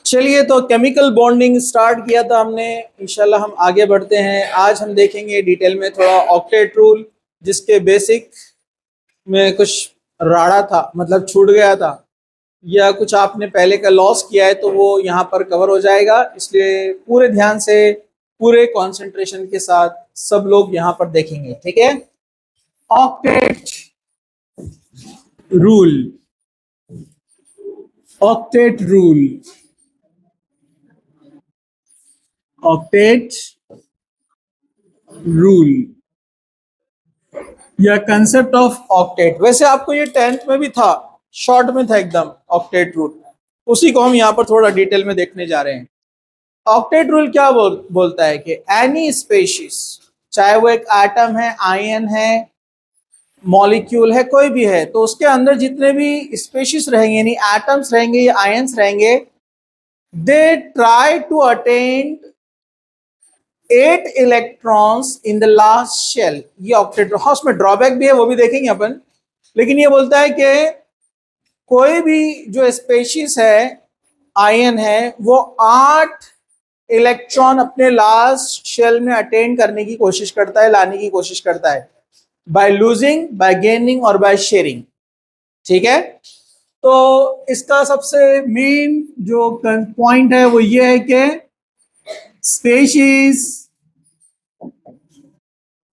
चलिए, तो chemical bonding start किया था हमने। इंशाल्लाह हम आगे बढ़ते हैं। आज हम देखेंगे डिटेल में थोड़ा ऑक्टेट रूल, जिसके बेसिक में कुछ राड़ा था, मतलब छूट गया था, या कुछ आपने पहले का लॉस किया है, तो वो यहाँ पर कवर हो जाएगा। इसलिए पूरे ध्यान से, पूरे कंसंट्रेशन के साथ सब लोग यहाँ पर देखेंगे, ठीक है। Octet rule, octet rule, octet rule या कंसेप्ट ऑफ ऑक्टेट। वैसे आपको ये 10th में भी था, शॉर्ट में था एकदम, ऑक्टेट रूल। उसी को हम यहाँ पर थोड़ा डिटेल में देखने जा रहे हैं। ऑक्टेट रूल क्या बोलता है कि एनी स्पेशीज, चाहे वो एक एटम है, आयन है, मॉलिक्यूल है, कोई भी है, तो उसके अंदर जितने भी स्पेशीज रहेंगे, यानी एटम्स रहेंगे या आयन्स रहेंगे, they try to attain 8 electrons in the last shell. ये ऑक्टेट, हाँ उसमें ड्रॉबैक भी है, वो भी देखेंगे अपन। लेकिन ये बोलता है कि कोई भी जो स्पेशीज है, आयन है, वो 8 इलेक्ट्रॉन अपने लास्ट शेल में अटेन करने की कोशिश करता है, लाने की कोशिश करता है, बाय लूजिंग, बाय गेनिंग और बाय शेयरिंग, ठीक है। तो इसका सबसे मेन जो पॉइंट है वो ये है कि स्पेशीज,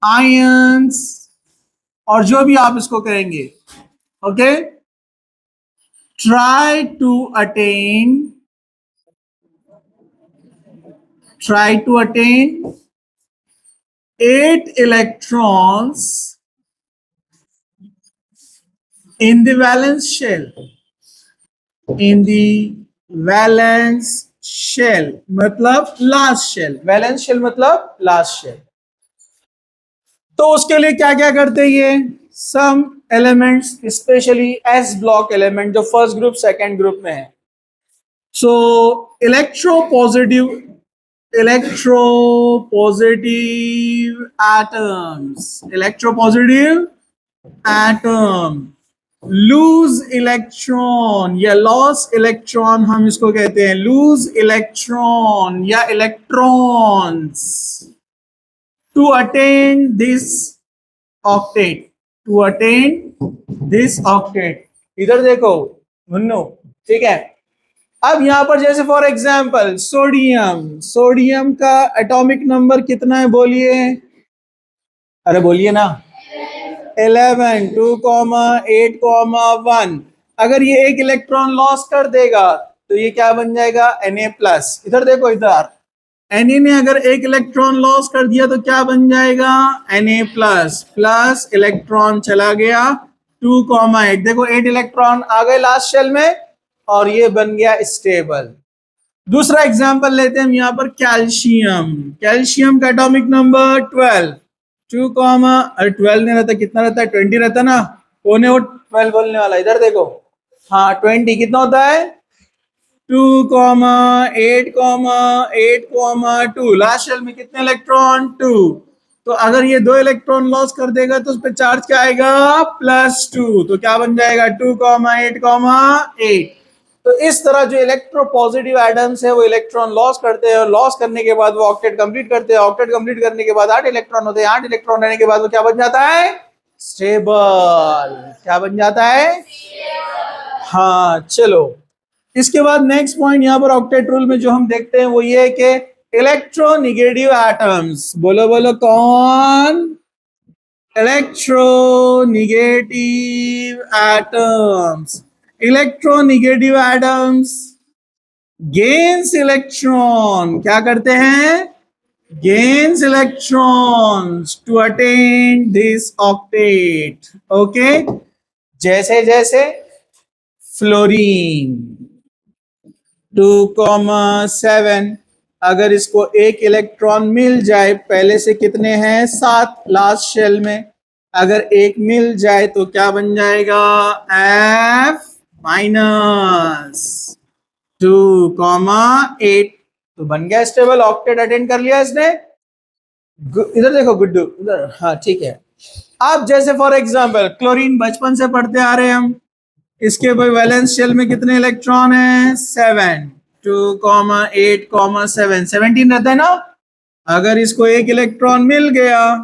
आयंस, और जो भी आप इसको करेंगे, okay, try to attain, try to attain 8 electrons in the valence shell, in the valence shell मतलब last shell, valence shell मतलब last shell। तो उसके लिए क्या क्या करते हैं ये some elements, specially S block element जो फर्स्ट ग्रुप सेकंड ग्रुप में है। So electropositive electropositive atom lose electron या लॉस इलेक्ट्रॉन, हम इसको कहते हैं लूज इलेक्ट्रॉन या electrons, to attain this octet, to attain this octet. इधर देखो मुन्नो, ठीक है। अब यहां पर जैसे फॉर एग्जांपल सोडियम, सोडियम का एटॉमिक नंबर कितना है बोलिए, अरे बोलिए ना, 11, 2,8,1। अगर ये एक इलेक्ट्रॉन लॉस कर देगा तो ये क्या बन जाएगा, Na+। इधर देखो, इधर Na ने अगर एक इलेक्ट्रॉन लॉस कर दिया तो क्या बन जाएगा, Na+, प्लस इलेक्ट्रॉन चला गया 2,8। देखो 8 इलेक्ट्रॉन आ गए लास्ट शेल में और ये बन गया स्टेबल। दूसरा एग्जांपल लेते हैं हम यहाँ पर कैल्शियम, कैल्शियम का एटॉमिक नंबर 12, 12 नहीं रहता, कितना रहता है, 20 रहता ना, कौन है वो 12 बोलने वाला, इधर देखो, हाँ 20 कितना होता है, 2,8,8,2। लास्ट शेल में कितने इलेक्ट्रॉन, 2। तो अगर ये 2 इलेक्ट्रॉन लॉस कर देगा तो उस पर चार्ज क्या आएगा, +2। तो क्या बन जाएगा, 2,8,8। तो इस तरह जो इलेक्ट्रोपॉजिटिव एटम्स है वो इलेक्ट्रॉन लॉस करते हैं, और लॉस करने के बाद वो ऑक्टेट कंप्लीट करते हैं। ऑक्टेट कंप्लीट करने के बाद 8 इलेक्ट्रॉन होते हैं। 8 इलेक्ट्रॉन रहने के बाद वो क्या बन जाता है, स्टेबल। क्या बन जाता है, हाँ। चलो, इसके बाद नेक्स्ट पॉइंट यहाँ पर ऑक्टेट रूल में जो हम देखते हैं वो ये है कि इलेक्ट्रोनिगेटिव एटम्स, बोलो बोलो कौन, electronegative atoms. Electronegative atoms gains electron, क्या करते हैं, gains electrons to attain this octet, okay. जैसे जैसे फ्लोरीन 2,7, अगर इसको एक इलेक्ट्रॉन मिल जाए, पहले से कितने हैं, 7 लास्ट शेल में, अगर एक मिल जाए तो क्या बन जाएगा, F-2,8। तो बन गया स्टेबल, ऑक्टेट अटेंड कर लिया इसने। इधर देखो गुड्डू, इधर, हाँ ठीक है। अब जैसे फॉर एग्जांपल क्लोरीन, बचपन से पढ़ते आ रहे हैं हम, इसके वैलेंस शेल में कितने इलेक्ट्रॉन हैं, 7। 2,8,7 17 रहता है ना। अगर इसको एक इलेक्ट्रॉन मिल गया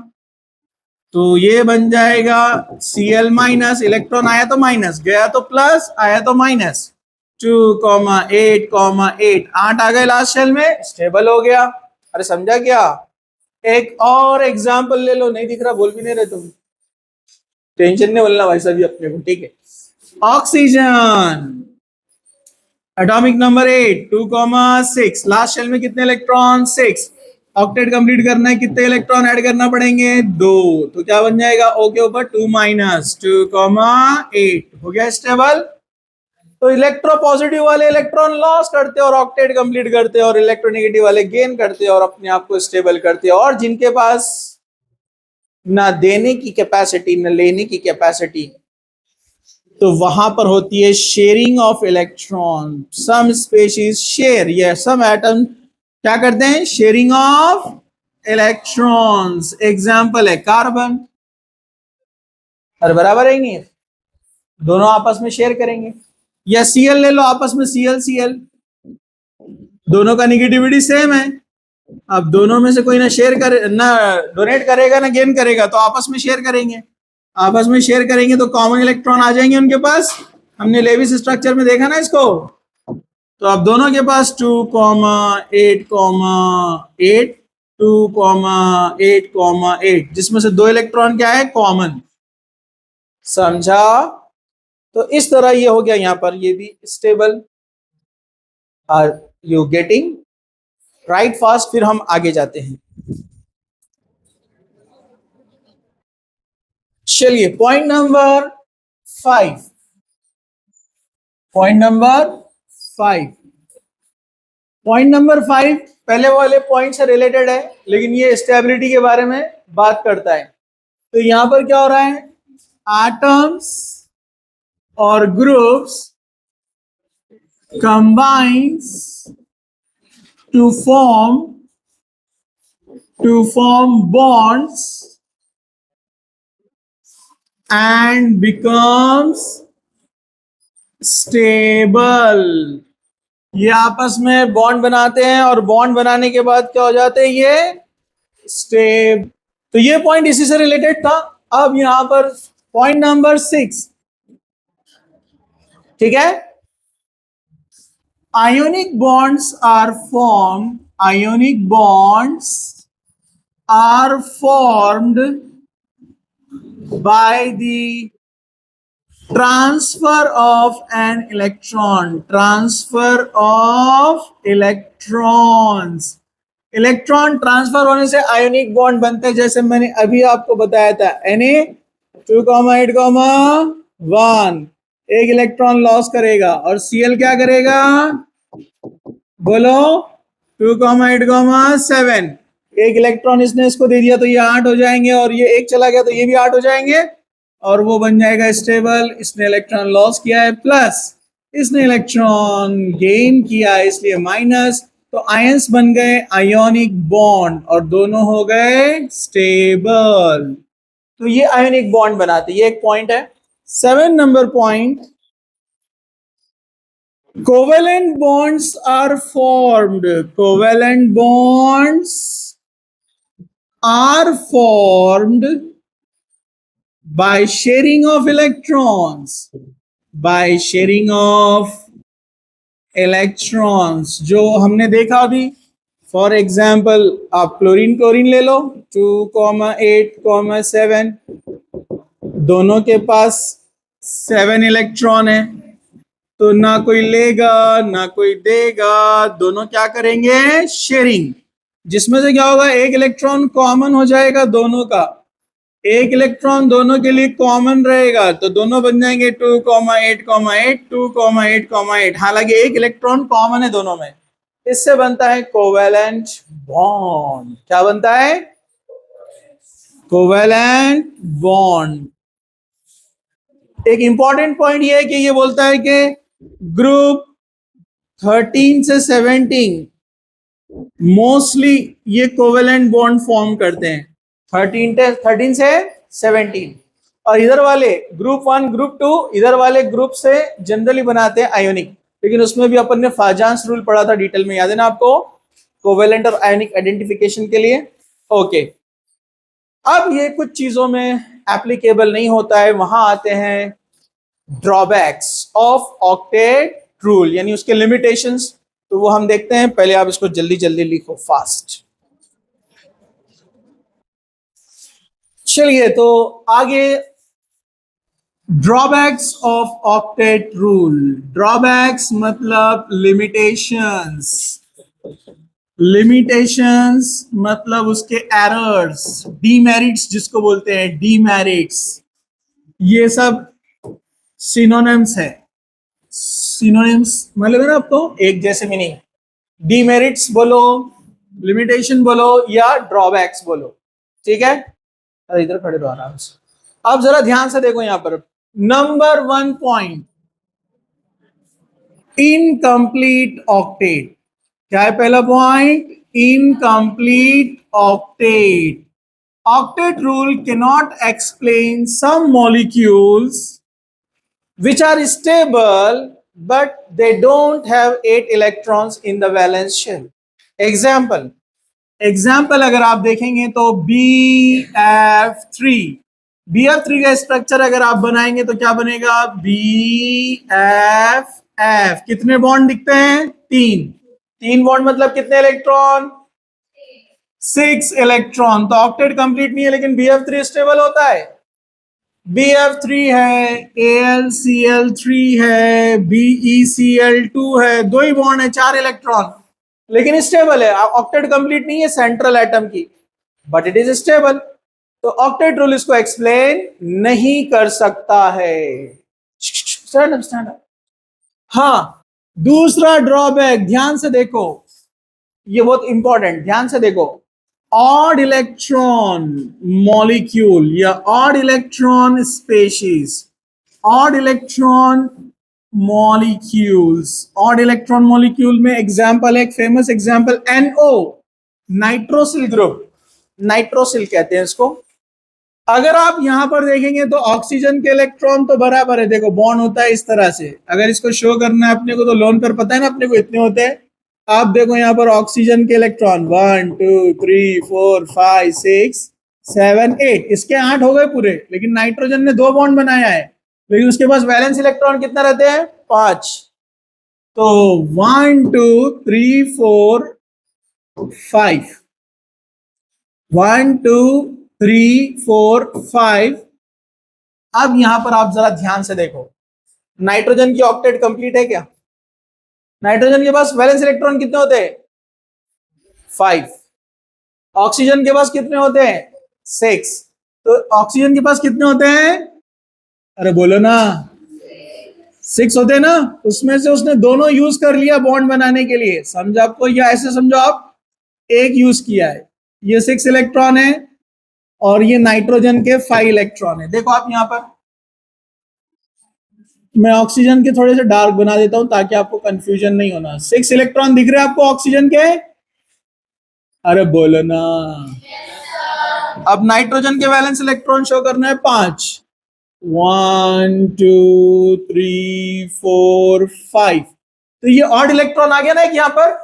तो ये बन जाएगा Cl माइनस, इलेक्ट्रॉन आया तो माइनस, गया तो प्लस, आया तो माइनस। 2,8,8 8 आ गए लास्ट शेल में, स्टेबल हो गया। अरे समझा क्या? एक और एग्जांपल ले लो। नहीं दिख रहा, बोल भी नहीं रहे तुम, टेंशन नहीं बोलना भाई सभी अपने को, ठीक है। Oxygen atomic number 8 2,6 last shell में कितने इलेक्ट्रॉन? 6। ऑक्टेट कंप्लीट करना है, कितने इलेक्ट्रॉन ऐड करना पड़ेंगे? 2। तो क्या बन जाएगा? O के ऊपर 2 माइनस 2,8 हो गया स्टेबल। तो इलेक्ट्रोपॉजिटिव वाले इलेक्ट्रॉन लॉस करते हैं और ऑक्टेट कंप्लीट करते हैं, और इलेक्ट्रोनेगेटिव वाले गेन करते हैं और अपने आप को स्टेबल करते हैं। और जिनके पास ना देने की कैपेसिटी ना लेने की कैपेसिटी, तो वहां पर होती है sharing of electron. Some species share, या सम एटम क्या करते हैं? Sharing of electrons. एग्जाम्पल है कार्बन। और बराबर है नहीं, दोनों आपस में शेयर करेंगे। या Cl ले लो, आपस में Cl दोनों का निगेटिविटी सेम है। अब दोनों में से कोई ना शेयर करे, ना डोनेट करेगा ना गेन करेगा, तो आपस में शेयर करेंगे। आपस में शेयर करेंगे तो कॉमन इलेक्ट्रॉन आ जाएंगे उनके पास। हमने लेविस स्ट्रक्चर में देखा ना इसको। तो अब दोनों के पास 2,8,8 2,8,8 जिसमें से 2 इलेक्ट्रॉन क्या है? कॉमन। समझा? तो इस तरह ये हो गया यहां पर, ये भी stable. Are you getting right fast? फिर हम आगे जाते हैं। चलिए पॉइंट नंबर 5। पॉइंट नंबर 5 पहले वाले पॉइंट से रिलेटेड है, लेकिन ये स्टेबिलिटी के बारे में बात करता है। तो यहां पर क्या हो रहा है? एटम्स और groups combines to form bonds and becomes stable। ये आपस में बॉन्ड बनाते हैं और बॉन्ड बनाने के बाद क्या हो जाते हैं? ये स्टेब। तो ये पॉइंट इसी से रिलेटेड था। अब यहां पर पॉइंट नंबर 6, ठीक है। Ionic bonds are formed by the transfer of an electron। Electron transfer होने से आयोनिक बॉन्ड बनते हैं। जैसे मैंने अभी आपको बताया था, Na 2,8,1 एक इलेक्ट्रॉन लॉस करेगा और Cl क्या करेगा? बोलो 2,8,7 एक इलेक्ट्रॉन इसने इसको दे दिया तो ये 8 हो जाएंगे, और ये एक चला गया तो ये भी 8 हो जाएंगे, और वो बन जाएगा स्टेबल। इसने इलेक्ट्रॉन लॉस किया है प्लस, इसने इलेक्ट्रॉन गेन किया है इसलिए माइनस। तो आयंस बन गए आयोनिक बॉन्ड और दोनों हो गए स्टेबल। तो ये आयोनिक बॉन्ड बनाते, ये एक पॉइंट है। 7 number point, covalent bonds are formed। covalent bonds are formed by sharing of electrons। जो हमने देखा अभी, फॉर एग्जाम्पल आप क्लोरीन ले लो, 2,8,7 दोनों के पास 7 इलेक्ट्रॉन है। तो ना कोई लेगा ना कोई देगा, दोनों क्या करेंगे? शेयरिंग। जिसमें से क्या होगा? एक इलेक्ट्रॉन कॉमन हो जाएगा दोनों का, एक इलेक्ट्रॉन दोनों के लिए कॉमन रहेगा, तो दोनों बन जाएंगे 2,8,8 2,8,8। हालांकि एक इलेक्ट्रॉन कॉमन है दोनों में। इससे बनता है कोवेलेंट बॉन्ड। क्या बनता है? Covalent bond. एक इंपॉर्टेंट पॉइंट ये है कि ये बोलता है कि ग्रुप 13 से 17 मोस्टली ये कोवेलेंट बॉन्ड फॉर्म करते हैं, 13 से 17। और इधर वाले ग्रुप 1 ग्रुप 2 इधर वाले ग्रुप से जनरली बनाते हैं आयोनिक। लेकिन उसमें भी अपन ने फाजांस रूल पढ़ा था डिटेल में, याद है ना आपको, कोवेलेंट और आयनिक आइडेंटिफिकेशन के लिए। ओके, अब ये कुछ चीजों में एप्लीकेबल नहीं होता है, वहां आते हैं ड्रॉबैक्स ऑफ ऑक्टेट रूल, यानी उसके लिमिटेशंस। तो वो हम देखते हैं, पहले आप इसको जल्दी जल्दी लिखो फास्ट। चलिए तो आगे, drawbacks of octet rule. Drawbacks मतलब लिमिटेशंस, लिमिटेशंस मतलब उसके एरर्स, डीमेरिट्स जिसको बोलते हैं, डीमेरिट्स, ये सब सिनोनिम्स है। सिनोनिम्स मतलब है ना आपको एक जैसे मीनिंग, डीमेरिट्स बोलो, लिमिटेशन बोलो या ड्रॉबैक्स बोलो, ठीक है। अरे इधर खड़े रहो आराम से। अब जरा ध्यान से देखो यहां पर, नंबर 1 पॉइंट, इनकम्प्लीट ऑक्टेट। क्या है पहला point? Incomplete octet. Octet rule cannot explain some molecules which are stable but they don't have 8 electrons in the valence shell. Example अगर आप देखेंगे तो BF3, BF3 का स्ट्रक्चर अगर आप बनाएंगे तो क्या बनेगा? BFF। कितने बॉन्ड दिखते हैं? 3 बॉन्ड मतलब कितने इलेक्ट्रॉन? 6 इलेक्ट्रॉन। तो ऑक्टेट कंप्लीट नहीं है, लेकिन BF3 स्टेबल होता है। BF3 है, AlCl3 है, BeCl2 है, 2 ही बॉन्ड है, 4 इलेक्ट्रॉन, लेकिन स्टेबल है। ऑक्टेट कंप्लीट नहीं है सेंट्रल एटम की, बट इट इज स्टेबल। तो ऑक्टेट रूल इसको एक्सप्लेन नहीं कर सकता है। Stand up. हाँ, दूसरा ड्रॉबैक, ध्यान से देखो, ये बहुत इंपॉर्टेंट, ध्यान से देखो। ऑड इलेक्ट्रॉन मॉलिक्यूल या odd electron species, odd electron molecules, odd electron molecule में एग्जांपल, एक famous example NO, nitrosyl group, nitrosyl कहते हैं इसको। अगर आप यहां पर देखेंगे तो ऑक्सीजन के इलेक्ट्रॉन तो बराबर है, देखो बॉन्ड होता है इस तरह से। अगर इसको शो करना है अपने को तो लोन पर पता है ना अपने को इतने होते हैं। आप देखो यहां पर ऑक्सीजन के इलेक्ट्रॉन 1 2 3 4 5 6 7 8, इसके 8 हो गए पूरे, लेकिन नाइट्रोजन ने 2 बॉन्ड बनाया है, लेकिन उसके पास वैलेंस इलेक्ट्रॉन कितना रहते हैं? 5। तो 1 2 3 4 5, 1 2 3 4 5। अब यहां पर आप जरा ध्यान से देखो, नाइट्रोजन की ऑक्टेट कंप्लीट है क्या? नाइट्रोजन के पास वैलेंस इलेक्ट्रॉन कितने होते हैं? 5। ऑक्सीजन के पास कितने होते हैं? 6। तो ऑक्सीजन के पास कितने होते हैं? अरे बोलो ना, 6 होते हैं ना। उसमें से उसने दोनों यूज कर लिया बॉन्ड बनाने के लिए, समझो आपको, या ऐसे समझो आप एक यूज किया है। ये 6 इलेक्ट्रॉन है और ये नाइट्रोजन के 5 इलेक्ट्रॉन है। देखो आप यहां पर, मैं ऑक्सीजन के थोड़े से डार्क बना देता हूं ताकि आपको कंफ्यूजन नहीं होना। 6 इलेक्ट्रॉन दिख रहे हैं आपको ऑक्सीजन के? अरे बोलो ना। अब नाइट्रोजन के वैलेंस इलेक्ट्रॉन शो करना है 5, 1 2 3 4 5। तो ये ऑड इलेक्ट्रॉन आ गया ना एक यहां पर,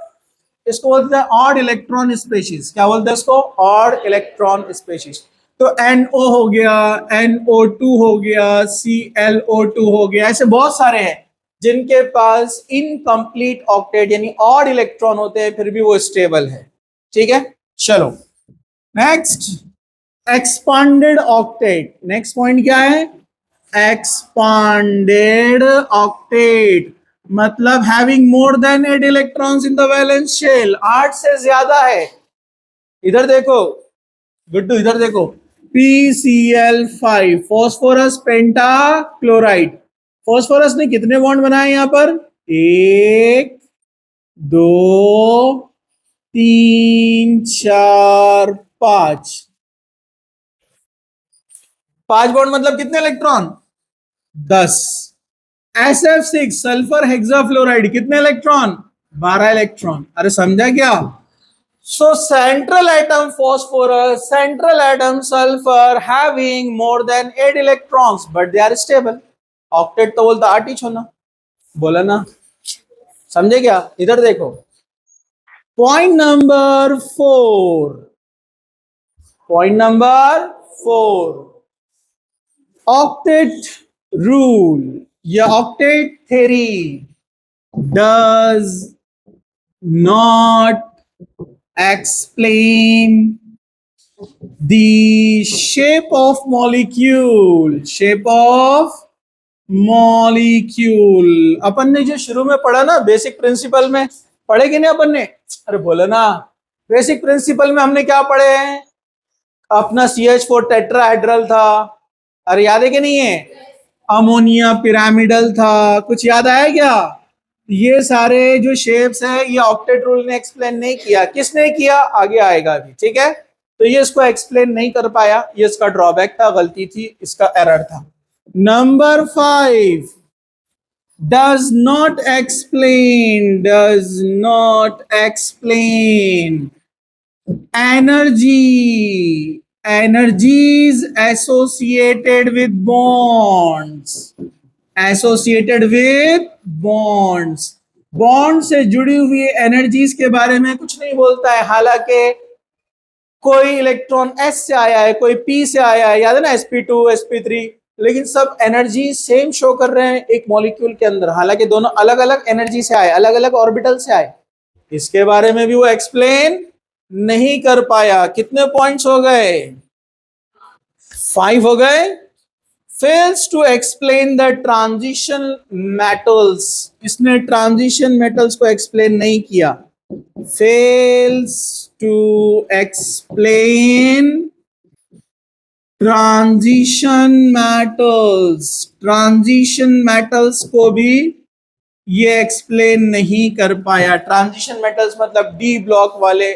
इसको बोलते हैं ऑड इलेक्ट्रॉन स्पेशीज। क्या बोलते हैं इसको? Odd electron species. तो NO हो गया, NO2 हो गया, ClO2 हो गया, ऐसे बहुत सारे हैं जिनके पास इनकम्प्लीट ऑक्टेट यानी ऑड इलेक्ट्रॉन होते हैं, फिर भी वो स्टेबल है। ठीक है, चलो next, expanded octet. Next point क्या है? एक्सपांडेड ऑक्टेट मतलब having more than 8 electrons in the valence shell, 8 से ज्यादा है। इधर देखो गुड्डू, इधर देखो, PCl5, फॉस्फोरस पेंटाक्लोराइड। फॉस्फोरस ने कितने बॉन्ड बनाए यहां पर? 1 2 3 4 5, 5 बॉन्ड मतलब कितने इलेक्ट्रॉन? 10। SF6 सल्फर हेक्साफ्लोराइड, कितने इलेक्ट्रॉन? 12 इलेक्ट्रॉन। अरे समझा क्या? So central atom phosphorus, central atom sulfur having more than 8 electrons, but they are stable. Octet तो बोलता 8 ही होना, बोला ना। समझे क्या? इधर देखो, point number 4, point number 4, octet rule या octet theory does not explain the shape of molecule, shape of molecule। अपन ने जो शुरू में पढ़ा ना बेसिक प्रिंसिपल में, पढ़े कि नहीं अपन ने? अरे बोलो ना, बेसिक प्रिंसिपल में हमने क्या पढ़े हैं? अपना CH4 टेट्राहेड्रल था, अरे याद है कि नहीं है? अमोनिया पिरामिडल था, कुछ याद आया क्या? ये सारे जो शेप्स है ये ऑक्टेट रूल ने एक्सप्लेन नहीं किया। किसने किया? आगे आएगा अभी, ठीक है? तो ये इसको एक्सप्लेन नहीं कर पाया, ये इसका ड्रॉबैक था, गलती थी, इसका एरर था। Number 5, does not explain, does not explain energy, energies associated with bonds, associated with bonds, bond से जुड़ी हुई एनर्जीज के बारे में कुछ नहीं बोलता है। हालांकि कोई इलेक्ट्रॉन S से आया है, कोई P से आया है, याद है ना, sp2 sp3, लेकिन सब एनर्जी सेम शो कर रहे हैं एक मॉलिक्यूल के अंदर, हालांकि दोनों अलग अलग एनर्जी से आए, अलग अलग ऑर्बिटल से आए। इसके बारे में भी वो एक्सप्लेन नहीं कर पाया। कितने पॉइंट्स हो गए? 5 हो गए। Fails to explain the transition metals, इसने ट्रांजिशन मेटल्स को एक्सप्लेन नहीं किया। Fails to explain transition metals, transition metals को भी ये एक्सप्लेन नहीं कर पाया। ट्रांजिशन मेटल्स मतलब डी ब्लॉक वाले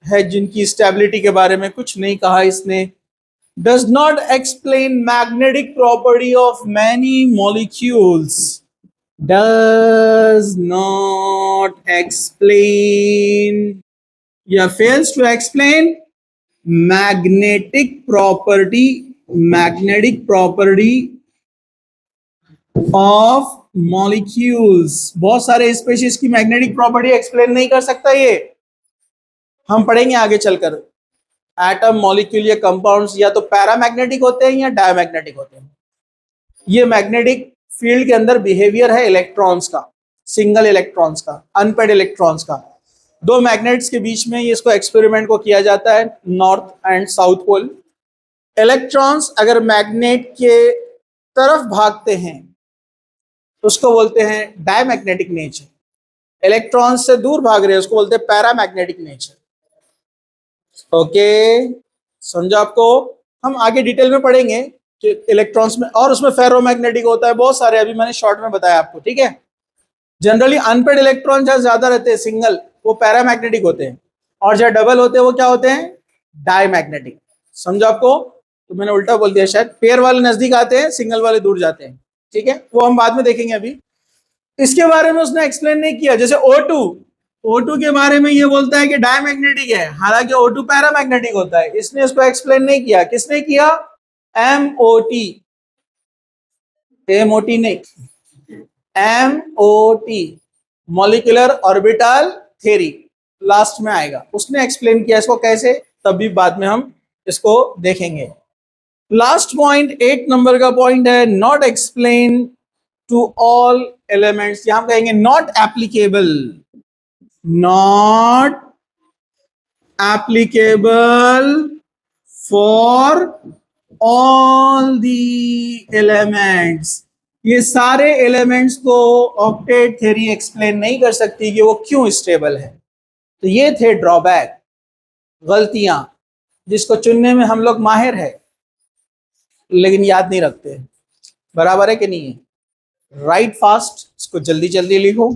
है, जिनकी स्टेबिलिटी के बारे में कुछ नहीं कहा इसने। Does not explain magnetic property of many molecules, does not explain या fails to explain magnetic property, magnetic property of molecules. बहुत सारे स्पेशीज की मैग्नेटिक प्रॉपर्टी एक्सप्लेन नहीं कर सकता ये, हम पढ़ेंगे आगे चलकर। एटम, मॉलिक्यूल या कंपाउंड्स या तो पैरामैग्नेटिक होते हैं या डायमैग्नेटिक होते हैं। ये मैग्नेटिक फील्ड के अंदर बिहेवियर है इलेक्ट्रॉन्स का, सिंगल इलेक्ट्रॉन्स का, अनपेड इलेक्ट्रॉन्स का। दो मैग्नेट्स के बीच में ये इसको एक्सपेरिमेंट को किया जाता है, north and south pole. Electrons अगर मैग्नेट के तरफ भागते हैं तो उसको बोलते हैं डायमैग्नेटिक नेचर। इलेक्ट्रॉन्स से दूर भाग रहे हैं उसको बोलते हैं पैरामैग्नेटिक नेचर। ओके, समझा आपको? हम आगे डिटेल में पढ़ेंगे कि इलेक्ट्रॉन्स में, और उसमें फेरोमैग्नेटिक होता है, बहुत सारे, अभी मैंने शॉर्ट में बताया आपको, ठीक है? जनरली अनपेड इलेक्ट्रॉन जहां ज्यादा रहते हैं सिंगल, वो पैरामैग्नेटिक होते हैं, और जहां डबल होते हैं वो क्या होते हैं? डायमैग्नेटिक। समझा आपको? तो मैंने उल्टा बोल दिया शायद, पेयर वाले नजदीक आते हैं, सिंगल वाले दूर जाते हैं, ठीक है? वो हम बाद में देखेंगे। अभी इसके बारे में उसने एक्सप्लेन नहीं किया। जैसे O2 के बारे में ये बोलता है कि डायमैग्नेटिक है, हालांकि O2 पैरामैग्नेटिक होता है, इसने इसको एक्सप्लेन नहीं किया। किसने किया? MOT, नहीं, MOT, molecular orbital theory, last में आएगा, उसने एक्सप्लेन किया इसको कैसे, तब भी बाद में हम इसको देखेंगे। लास्ट पॉइंट 8 नंबर का पॉइंट है, not explain to all elements. यहां कहेंगे not applicable, not applicable for all the elements। ये सारे एलिमेंट्स को ऑक्टेट थ्योरी एक्सप्लेन नहीं कर सकती कि वो क्यों स्टेबल है। तो ये थे ड्रॉबैक, गलतियां, जिसको चुनने में हम लोग माहिर है लेकिन याद नहीं रखते। बराबर है कि नहीं है? राइट फास्ट, इसको जल्दी जल्दी लिखो।